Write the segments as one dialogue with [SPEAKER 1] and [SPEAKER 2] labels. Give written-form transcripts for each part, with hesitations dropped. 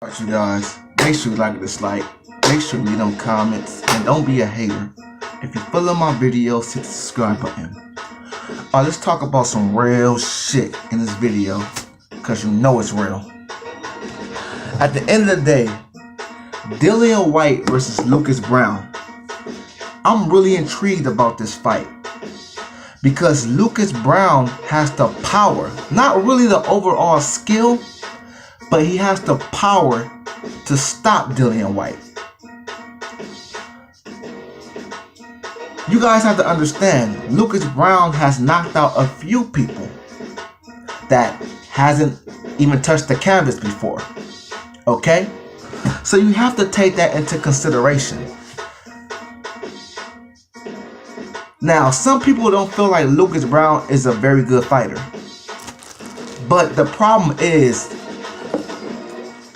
[SPEAKER 1] Alright, you guys, make sure you like this make sure you leave them comments, and don't be a hater. If you follow my videos, hit the subscribe button. Alright, let's talk about some real shit in this video, because you know it's real. At the end of the day, Dillian Whyte versus Lucas Browne. I'm really intrigued about this fight, because Lucas Browne has the power, not really the overall skill, but he has the power to stop Dillian Whyte. You guys have to understand, Lucas Browne has knocked out a few people that hasn't even touched the canvas before. Okay? So you have to take that into consideration. Now, some people don't feel like Lucas Browne is a very good fighter. But the problem is,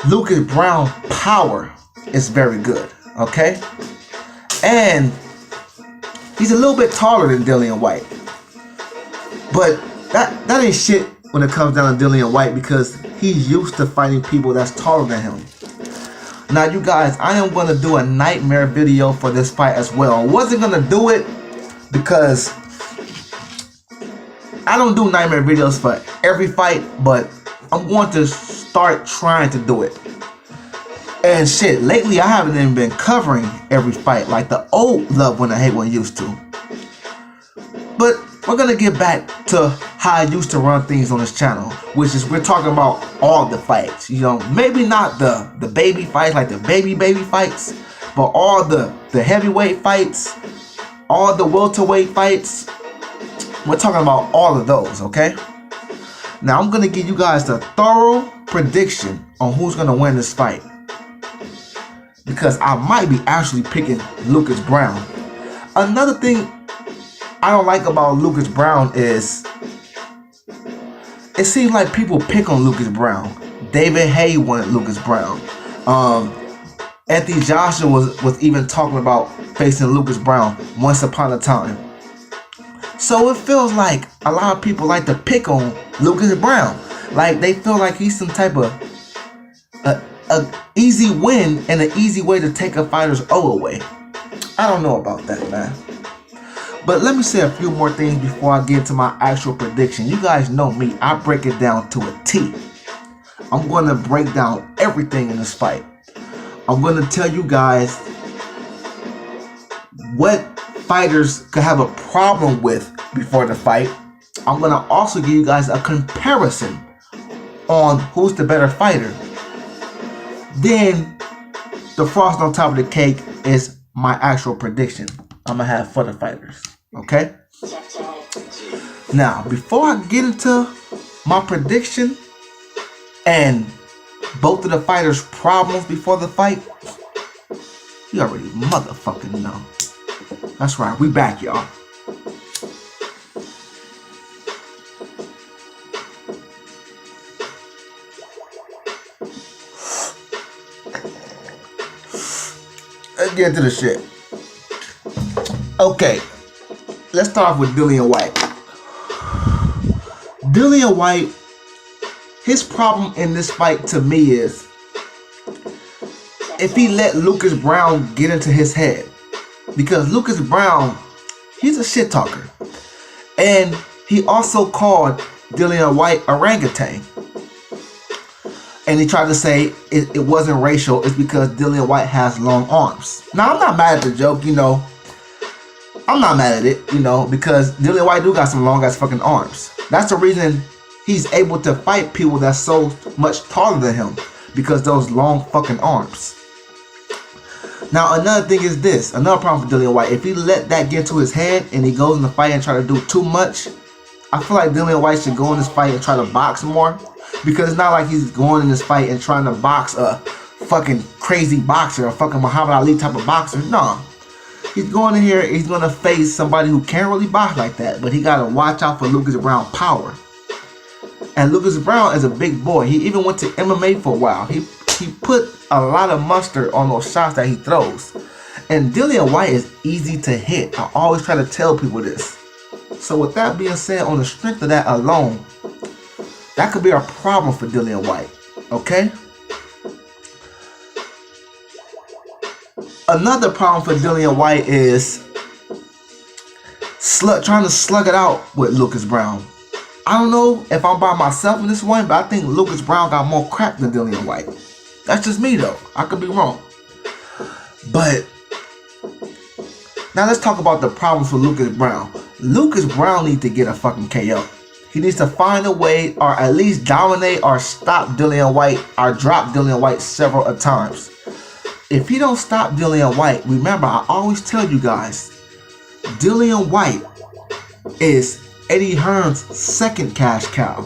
[SPEAKER 1] Lucas Browne's power is very good, okay? And he's a little bit taller than Dillian Whyte. But that ain't shit when it comes down to Dillian Whyte, because he's used to fighting people that's taller than him. Now, you guys, I am going to do a nightmare video for this fight as well. I wasn't going to do it because I don't do nightmare videos for every fight, but I'm going to start trying to do it. And shit, lately I haven't even been covering every fight like the old Love When I Hate One used to. But we're gonna get back to how I used to run things on this channel, which is we're talking about all the fights. You know, maybe not the baby fights, like the baby fights, but all the heavyweight fights, all the welterweight fights. We're talking about all of those, okay? Now I'm gonna give you guys the thorough prediction on who's gonna win this fight, because I might be actually picking Lucas Browne. Another thing I don't like about Lucas Browne is it seems like people pick on Lucas Browne. David Haye wanted Lucas Browne. Anthony Joshua was even talking about facing Lucas Browne once upon a time. So it feels like a lot of people like to pick on Lucas Browne. Like they feel like he's some type of a easy win and an easy way to take a fighter's O away. I don't know about that, man. But let me say a few more things before I get into my actual prediction. You guys know me, I break it down to a T. I'm going to break down everything in this fight. I'm going to tell you guys what fighters could have a problem with before the fight. I'm going to also give you guys a comparison on who's the better fighter. Then the frosting on top of the cake is my actual prediction I'm going to have for the fighters. Okay? Now, before I get into my prediction and both of the fighters' problems before the fight, you already motherfucking know. That's right, we back, y'all. Let's get into the shit. Okay, let's start off with Dillian Whyte. Dillian Whyte, his problem in this fight to me is if he let Lucas Browne get into his head. Because Lucas Browne, he's a shit talker. And he also called Dillian Whyte orangutan. And he tried to say it wasn't racial, it's because Dillian Whyte has long arms. Now, I'm not mad at the joke, you know. I'm not mad at it, you know, because Dillian Whyte do got some long ass fucking arms. That's the reason he's able to fight people that's so much taller than him, because those long fucking arms. Now, another thing is this. Another problem for Dillian Whyte. If he let that get to his head and he goes in the fight and try to do too much, I feel like Dillian Whyte should go in this fight and try to box more. Because it's not like he's going in this fight and trying to box a fucking crazy boxer, a fucking Muhammad Ali type of boxer. No. He's going in here, he's going to face somebody who can't really box like that. But he got to watch out for Lucas Browne's power. And Lucas Browne is a big boy. He even went to MMA for a while. He put a lot of mustard on those shots that he throws. And Dillian Whyte is easy to hit. I always try to tell people this. So with that being said, on the strength of that alone, that could be a problem for Dillian Whyte. Okay? Another problem for Dillian Whyte is trying to slug it out with Lucas Browne. I don't know if I'm by myself in this one, but I think Lucas Browne got more crack than Dillian Whyte. That's just me though. I could be wrong. But now let's talk about the problems for Lucas Browne. Lucas Browne needs to get a fucking KO. He needs to find a way, or at least dominate or stop Dillian Whyte, or drop Dillian Whyte several times. If he don't stop Dillian Whyte, remember I always tell you guys, Dillian Whyte is Eddie Hearn's second cash cow,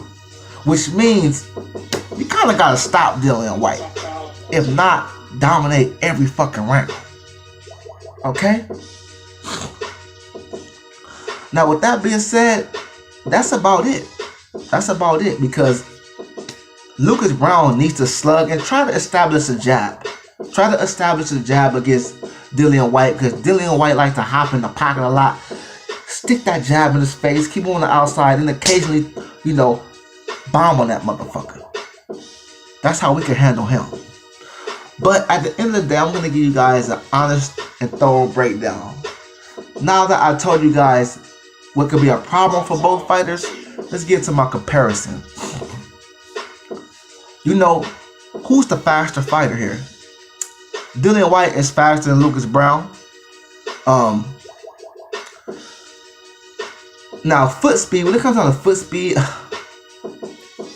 [SPEAKER 1] which means you kind of gotta stop Dillian Whyte. If not, dominate every fucking round. Okay? Now with that being said, that's about it. That's about it, because Lucas Browne needs to slug and try to establish a jab. Try to establish a jab against Dillian Whyte, because Dillian Whyte likes to hop in the pocket a lot. Stick that jab in his face, keep him on the outside, and occasionally, you know, bomb on that motherfucker. That's how we can handle him. But at the end of the day, I'm going to give you guys an honest and thorough breakdown. Now that I told you guys what could be a problem for both fighters, let's get to my comparison. You know, who's the faster fighter here? Dillian Whyte is faster than Lucas Browne. Now, foot speed, when it comes down to foot speed,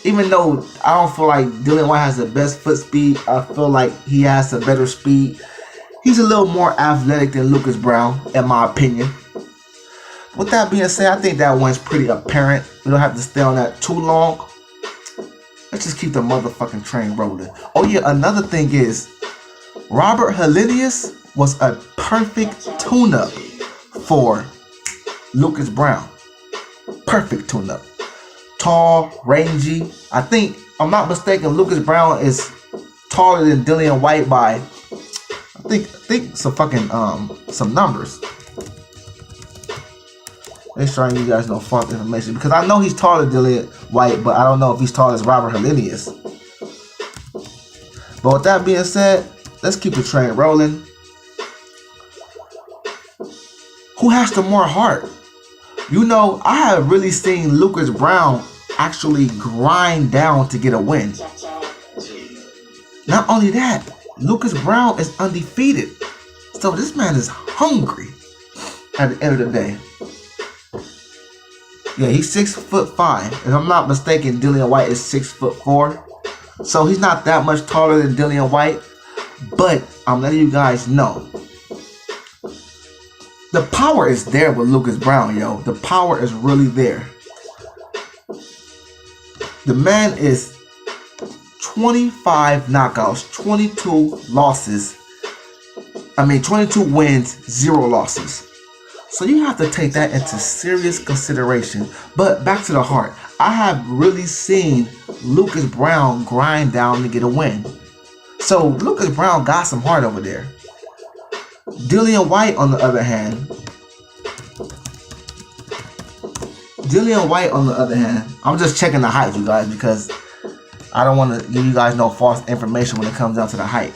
[SPEAKER 1] even though I don't feel like Dillian Whyte has the best foot speed, I feel like he has a better speed. He's a little more athletic than Lucas Browne, in my opinion. With that being said, I think that one's pretty apparent. We don't have to stay on that too long. Let's just keep the motherfucking train rolling. Oh yeah, another thing is, Robert Helenius was a perfect tune-up for Lucas Browne. Perfect tune-up. Tall, rangy. I think, if I'm not mistaken, Lucas Browne is taller than Dillian Whyte by, I think some fucking some numbers. Make sure I give you guys no false information, because I know he's taller than Dillian Whyte, but I don't know if he's tall as Robert Helenius. But with that being said, let's keep the train rolling. Who has the more heart? You know, I have really seen Lucas Browne actually grind down to get a win. Not only that, Lucas Browne is undefeated. So this man is hungry at the end of the day. Yeah, he's 6'5". If I'm not mistaken, Dillian Whyte is 6'4". So he's not that much taller than Dillian Whyte. But I'm letting you guys know, the power is there with Lucas Browne, yo. The power is really there. The man is 25 knockouts, 22 losses. 22 wins, 0 losses. So you have to take that into serious consideration. But back to the heart. I have really seen Lucas Browne grind down to get a win. So Lucas Browne got some heart over there. Dillian Whyte, on the other hand, I'm just checking the height, you guys, because I don't want to give you guys no false information when it comes down to the height.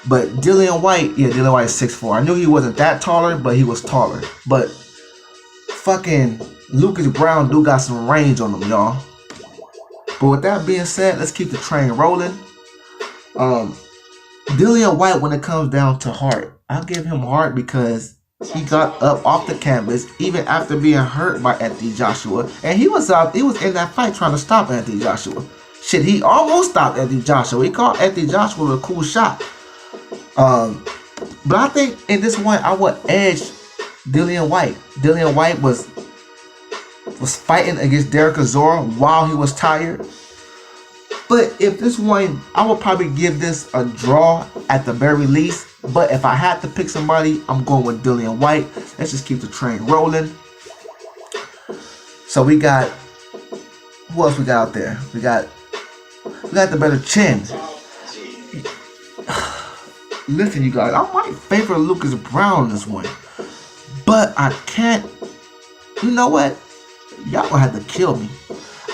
[SPEAKER 1] But Dillian Whyte, yeah, Dillian Whyte is 6'4". I knew he wasn't that taller, but he was taller. But fucking Lucas Browne do got some range on him, y'all. But with that being said, let's keep the train rolling. Dillian Whyte, when it comes down to heart, I'll give him heart because he got up off the canvas even after being hurt by Anthony Joshua, and he was in that fight trying to stop Anthony Joshua. Shit, he almost stopped Anthony Joshua. He caught Anthony Joshua with a cool shot. But I think in this one I would edge Dillian Whyte. Dillian Whyte was fighting against Derek Chisora while he was tired. But if this one, I would probably give this a draw at the very least. But if I had to pick somebody, I'm going with Dillian Whyte. Let's just keep the train rolling. So we got, who else we got out there? We got the better chin. Listen, you guys, I might favor Lucas Browne this one, but I can't. You know what? Y'all gonna have to kill me.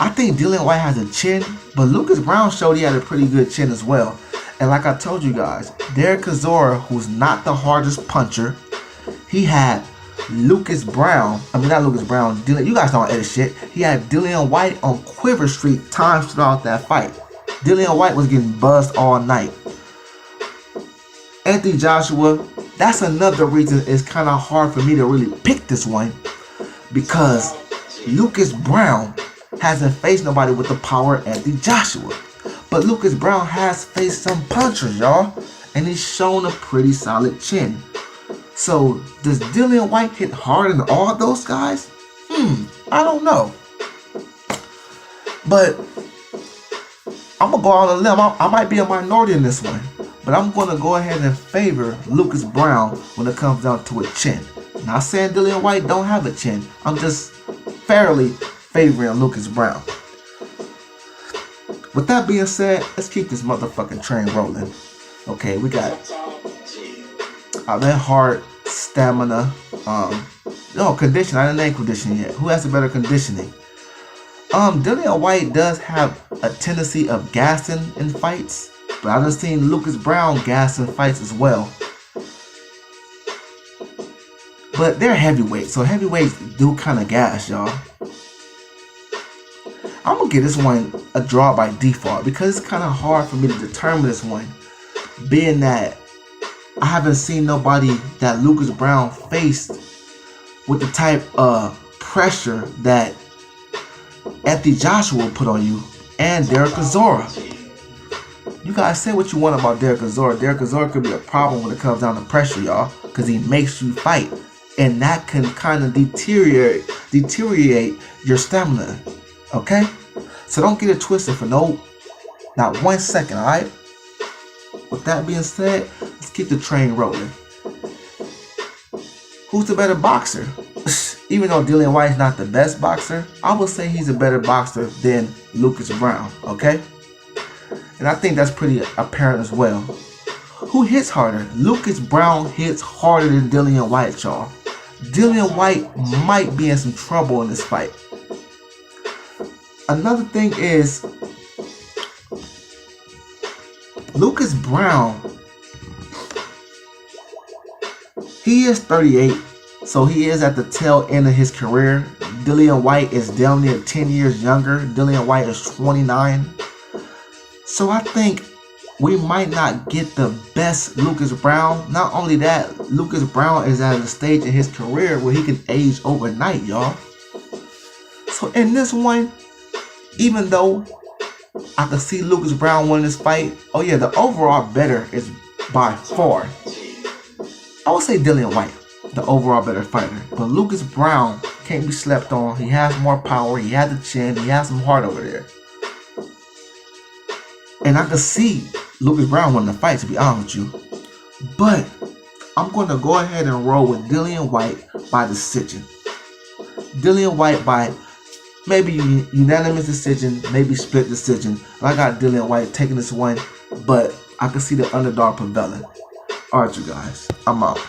[SPEAKER 1] I think Dillian Whyte has a chin, but Lucas Browne showed he had a pretty good chin as well. And like I told you guys, Derek Chisora, who's not the hardest puncher, he had Lucas Browne. I mean, not Lucas Browne. Dillian, you guys don't edit shit. He had Dillian Whyte on Quiver Street times throughout that fight. Dillian Whyte was getting buzzed all night. Anthony Joshua, that's another reason it's kind of hard for me to really pick this one, because Lucas Browne hasn't faced nobody with the power of Anthony Joshua. But Lucas Browne has faced some punchers, y'all, and he's shown a pretty solid chin. So, does Dillian Whyte hit harder than all those guys? I don't know. But I'm going to go out on a limb. I might be a minority in this one. But I'm going to go ahead and favor Lucas Browne when it comes down to a chin. Not saying Dillian Whyte don't have a chin. I'm just fairly favoring Lucas Browne. With that being said, let's keep this motherfucking train rolling. Okay, we got that heart, stamina, condition. I didn't name conditioning yet. Who has a better conditioning? Dillian Whyte does have a tendency of gassing in fights, but I've just seen Lucas Browne gas in fights as well. But they're heavyweights, so heavyweights do kind of gas, y'all. I'm gonna give this one a draw by default because it's kind of hard for me to determine this one, being that I haven't seen nobody that Lucas Browne faced with the type of pressure that Anthony Joshua put on you and Derek Chisora. You guys say what you want about Derek Chisora. Derek Chisora could be a problem when it comes down to pressure, y'all, because he makes you fight, and that can kind of deteriorate your stamina. Okay? So don't get it twisted for not 1 second, alright? With that being said, let's keep the train rolling. Who's the better boxer? Even though Dillian Whyte's not the best boxer, I would say he's a better boxer than Lucas Browne, okay? And I think that's pretty apparent as well. Who hits harder? Lucas Browne hits harder than Dillian Whyte, y'all. Dillian Whyte might be in some trouble in this fight. Another thing is, Lucas Browne, he is 38, so he is at the tail end of his career. Dillian Whyte is down near 10 years younger. Dillian Whyte is 29. So I think we might not get the best Lucas Browne. Not only that, Lucas Browne is at a stage in his career where he can age overnight, y'all. So in this one, even though I could see Lucas Browne winning this fight, oh yeah, the overall better is by far, I would say Dillian Whyte, the overall better fighter. But Lucas Browne can't be slept on. He has more power. He has the chin. He has some heart over there. And I could see Lucas Browne winning the fight, to be honest with you. But I'm going to go ahead and roll with Dillian Whyte by decision. Dillian Whyte by maybe unanimous decision, maybe split decision. I got Dillian Whyte taking this one, but I can see the underdog prevailing. Alright, you guys, I'm out.